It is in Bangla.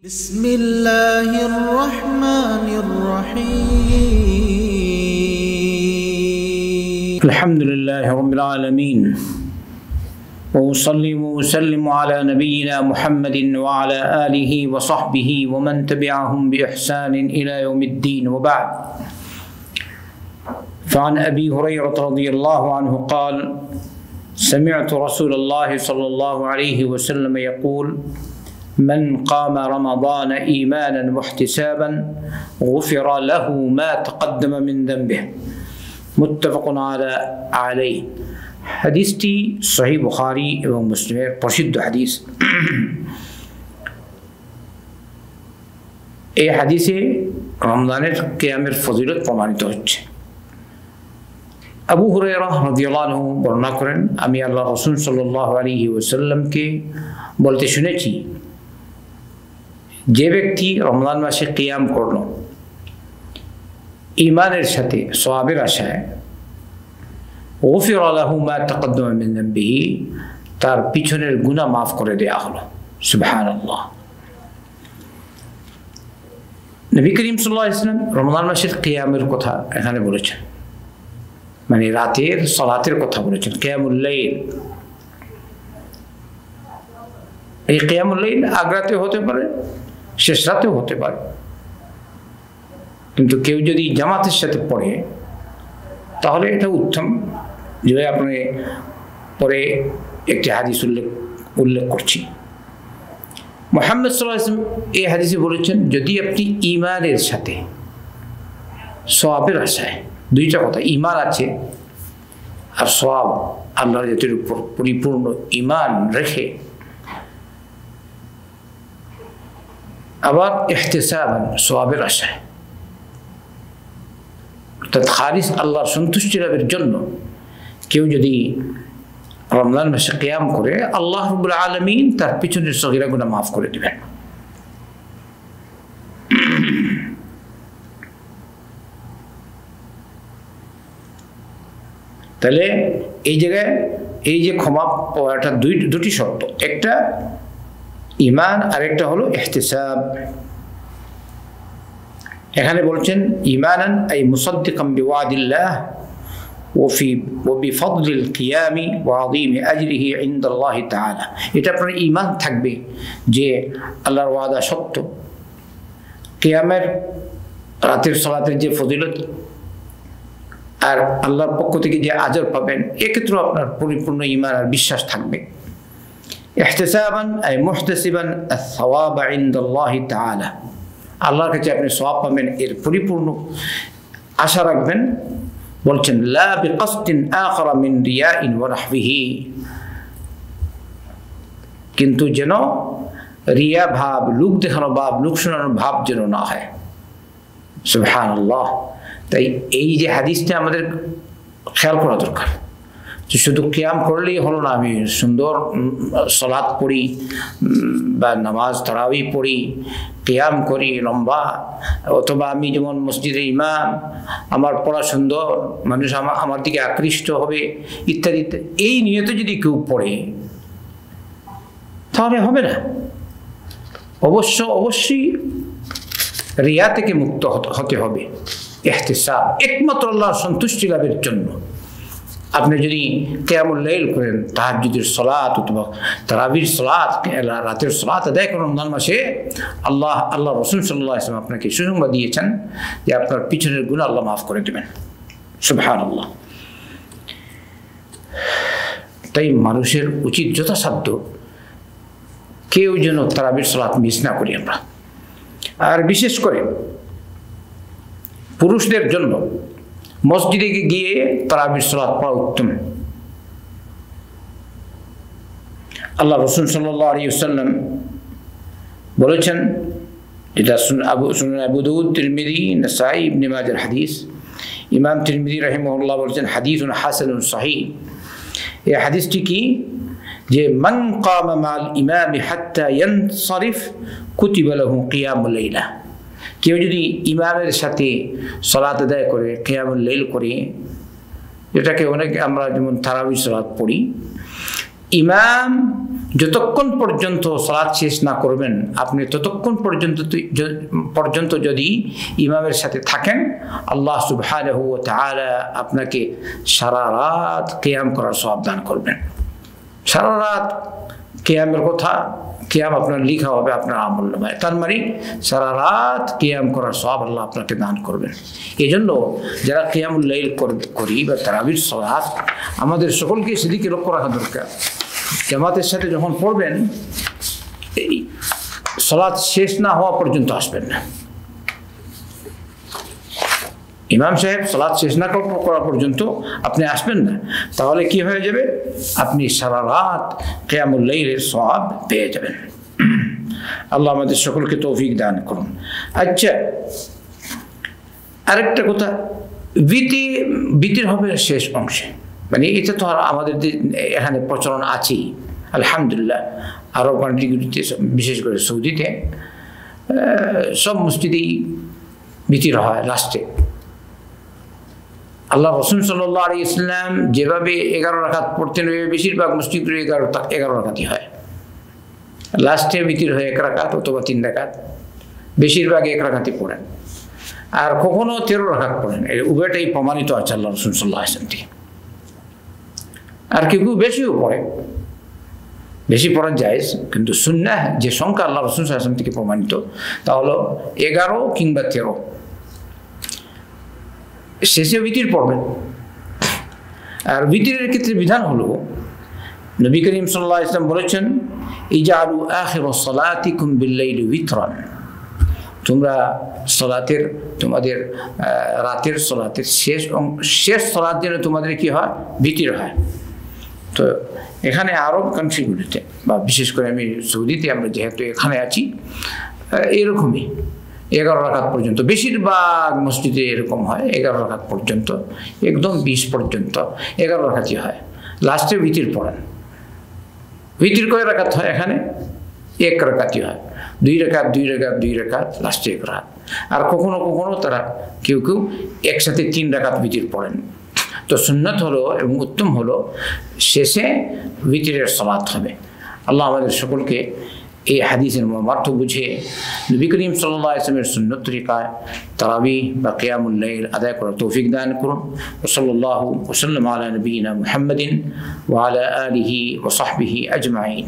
بسم الله الرحمن الرحيم الحمد لله رب العالمين وأصلي وأسلم على نبينا محمد وعلى آله وصحبه ومن تبعهم بإحسان إلى يوم الدين وبعد فعن أبي هريرة رضي الله عنه قال سمعت رسول الله صلى الله عليه وسلم يقول من قام رمضان إيمانا واحتسابا غفر له ما تقدم من ذنبه متفق عليه হাদিসটি সহিহ বুখারী এবং মুসলিমের প্রসিদ্ধ হাদিস। এই হাদিসে রমজানের কিয়ামের ফজিলত প্রমাণিত হচ্ছে। আবু হুরায়রা রাদিয়াল্লাহু আনহু বর্ণনা করেন, আমি আল্লাহর রাসূল সাল্লাল্লাহু আলাইহি ওয়াসাল্লামকে বলতে শুনেছি, যে ব্যক্তি রমজান মাসে কিয়াম করল ঈমানের সাথে সওয়াবের আশায়, গুফিরা লাহু মা তাকাদ্দামা মিন যামবিহি, তার পিছনের গুনাহ মাফ করে দেয়া হলো। সুবহানাল্লাহ। নবী করিম সাল্লাল্লাহু আলাইহি ওয়াসাল্লাম রমজান মাসের কিয়ামের কথা এখানে বলেছেন, মানে রাতের সালাতের কথা বলেছেন, কিয়ামুল লাইল। এই কিয়ামুল লাইল আগ রাতে হতে পারে, শেষ রাতেও হতে পারে, কিন্তু কেউ যদি জামাতের সাথে পড়ে তাহলে এটা উত্তম। যে আপনি পরে একটি হাদিস উল্লেখ করছি, মুহাম্মদ সাল্লাল্লাহু আলাইহি ওয়াসাল্লাম এই হাদিসে বলেছেন, যদি আপনি ঈমানের সাথে সওয়াবের আশায়, দুইটা কথা, ঈমান আছে আর সওয়াব, আল্লাহর জাতির উপর পরিপূর্ণ ঈমান রেখে, আবার ইহতিসাবান, সওয়াবের আশায়, অর্থাৎ খালিস আল্লাহর সন্তুষ্টি লাভের জন্য কেউ যদি রমজান মাসে কিয়াম করে, আল্লাহ রাব্বুল আলামিন তার পিছনের সগীরা গুনাহ মাফ করে দিবেন। তাহলে এই জায়গায় এই যে ক্ষমা পাওয়াটা দুটি শর্ত, একটা ঈমান আর একটা হলো ইহতিসাব। এখানে বলছেন ঈমানান আই মুসাদ্দিকান বিওয়াদিল্লাহ ওয়া বিফদলিল কিয়ামি ওয়া আযীমি আজরিহি ইনদাল্লাহি তাআলা। এটা আপনার ঈমান থাকবে যে আল্লাহর ওয়াদা সত্য, কিয়ামের রাতের সালাতের যে ফজিলত আর আল্লাহর পক্ষ থেকে যে আজর পাবেন, এক্ষেত্রেও আপনার পরিপূর্ণ ঈমান আর বিশ্বাস থাকবে। ইহতিসাবান আই মুহতাসিবান আস-সাওয়াব ইনদাল্লাহি তাআলা, আল্লাহর কাছে আপনি সওয়াব পাবেন এর পরিপূর্ণ আশা রাখবেন। বলছেন লা বিকাসদিন আখারা মিন রিয়াইন ওয়া নাহবিহি, কিন্তু যেন রিয়া ভাব, লোক দেখানো ভাব, লোক শোনানোর ভাব যেন না হয়। সুবহানাল্লাহ। তাই এই যে হাদিসটা আমাদের খেয়াল করা দরকার, যে শুধু কিয়াম করলেই হলো না, আমি সুন্দর সালাত পড়ি বা নামাজ তারাবি পড়ি, কিয়াম করি লম্বা, অথবা আমি যেমন মসজিদের ইমাম, আমার পড়া সুন্দর, মানুষ আমার দিকে আকৃষ্ট হবে ইত্যাদি, এই নিয়তে যদি কেউ পড়ে তাহলে হবে না। অবশ্যই রিয়া থেকে মুক্ত হতে হবে। ইহতিসাব একমাত্র আল্লাহর সন্তুষ্টি লাভের জন্য। আপনি যদি কিয়ামুল লাইল করেন, তাহাজ্জুদের সালাত অথবা তারাবির সালাত, রাতের সালাত আদায় করেন রমজান মাসে, আল্লাহ রাসূল সাল্লাল্লাহু আলাইহি ওয়াসাল্লাম আপনাকে সুসংবাদ দিয়েছেন যে আপনার পিছনের গুনাহ আল্লাহ মাফ করে দেবেন। সুবহানাল্লাহ। তাই মানুষের উচিত যথাসাধ্য কেউ যেন তারাবির সালাত মিস না করি আমরা। আর বিশেষ করে পুরুষদের জন্য মসজিদে গিয়ে তারাবির সালাত পড়া উত্তম। আল্লাহ রাসূল সাল্লাল্লাহু আলাইহি ওয়াসাল্লাম বলেছেন, যেটা সুনান আবু দাউদ, তিরমিজি, নাসাই, ইবনে মাজাহর হাদিস। ইমাম তিরমিজি রাহিমাহুল্লাহ বলেছেন হাদিসুন হাসানুন সহিহ। এই হাদিসটি কি, যে মান কামা মাল ইমামি হাত্তা ইয়ানসারিফ কুতিবা লাহু কিয়ামুল লাইলা, কেউ যদি ইমামের সাথে সালাত আদায় করে, কিয়ামুল লাইল করে, যেটাকে অনেক আমরা যেমন তারাবি সালাত পড়ি, ইমাম যতক্ষণ পর্যন্ত সালাত শেষ না করবেন, আপনি ততক্ষণ পর্যন্ত যদি ইমামের সাথে থাকেন, আল্লাহ সুবহানাহু ওয়া তাআলা আপনাকে সারা রাত কিয়াম করার সওয়াব দান করবেন। সারা রাত কিয়ামের কথা, কিয়াম আপনার লিখা হবে আপনার আমল নামায়। তার মানে সারা রাত কিয়াম করার সওয়াব আল্লাহ আপনাকে দান করবেন। এই জন্য যারা কিয়ামুল লাইল করি বা তারাবির সালাত, আমাদের সকলকে সেদিকে লক্ষ্য রাখা দরকার। জামাতের সাথে যখন পড়বেন, এই সালাত শেষ না হওয়া পর্যন্ত আসবেন না। ইমাম সাহেব সালাত শেষ না করা পর্যন্ত আপনি আসবেন না, তাহলে কি হয়ে যাবে? আপনি সারা রাত কিয়ামুল লাইলের সওয়াব পেয়ে যাবেন। আল্লাহ আমাদের সকলকে তৌফিক দান করুন। আচ্ছা, আরেকটা কথা, বিতির হবে শেষ অংশে, মানে এটা তো আমাদের এখানে প্রচলন আছেই আলহামদুলিল্লাহ। আরব কান্ট্রিগুলিতে, বিশেষ করে সৌদিতে, সব মসজিদেই বিতির হয় লাস্টে। আল্লাহ রাসূল সাল্লাল্লাহু আলাইহি ওয়াসাল্লাম যেভাবে 11 রাকাত পড়তেন, বেশিরভাগ মসজিদে 11 রাকাতই হয়। লাস্টে বিতির হয় 1 রাকাত অথবা 3 রাকাত, বেশিরভাগ 1 রাকাতই পড়েন। আর কখনো 13 রাকাত পড়েন। উভয়টাই প্রমাণিত আছে আল্লাহ রাসূল সাল্লাল্লাহু আলাইহি ওয়াসাল্লাম থেকে। আর কেউ বেশিও পড়ে, বেশি পড়া জায়েজ, কিন্তু সুন্নাহ যে সংখ্যা আল্লাহ রাসূল সাল্লাল্লাহু আলাইহি ওয়াসাল্লাম থেকে প্রমাণিত, তা হলো 11 কিংবা 13। শেষে বিতির পড়বেন। আর বিতিরের ক্ষেত্রে বিধান হলো, নবী করিম সাল্লাল্লাহু আলাইহি ওয়াসাল্লাম বলেছেন, ইজআলু আখিরাস সালাতিকুম বিল-লাইলি উইতরান। তোমরা সালাতের, তোমাদের রাতের সালাতের শেষ সালাত যেন তোমাদের কি হয়? বিতির হয়। তো এখানে আরব কান্ট্রিগুলিতে, বা বিশেষ করে আমি সৌদিতে, আমরা যেহেতু এখানে আছি, এরকমই 11 রাকাত পর্যন্ত, বেশিরভাগ মসজিদে এরকম হয়। 11 রাকাত পর্যন্ত, একদম 20 পর্যন্ত 11 রাকাতই হয়। লাস্টে বিতির পড়েন। বিতির কয় রাকাত হয়? এখানে 1 রাকাতই হয়। 2 রাকাত 2 রাকাত 2 রাকাত, লাস্টে 1 রাকাত। আর কখনো কখনো তারা কেউ একসাথে 3 রাকাত বিতির পড়েন। তো সুন্নাত হলো এবং উত্তম হলো শেষে বিতিরের সালাত হবে। আল্লাহ আমাদের সকলকে এই হাদিসের মর্মার্থ বুঝে নবী করিম সাল্লাল্লাহু আলাইহি ওয়াসাল্লামের সুন্নত তরিকায় তারাবি বা কিয়ামুল লাইল আদায় করার তৌফিক দান করুন। সাল্লাল্লাহু ওয়া সাল্লাম আলা নবিয়িনা মুহাম্মাদিন ওয়া আলা আলিহি ওয়া সাহবিহি আজমাইন।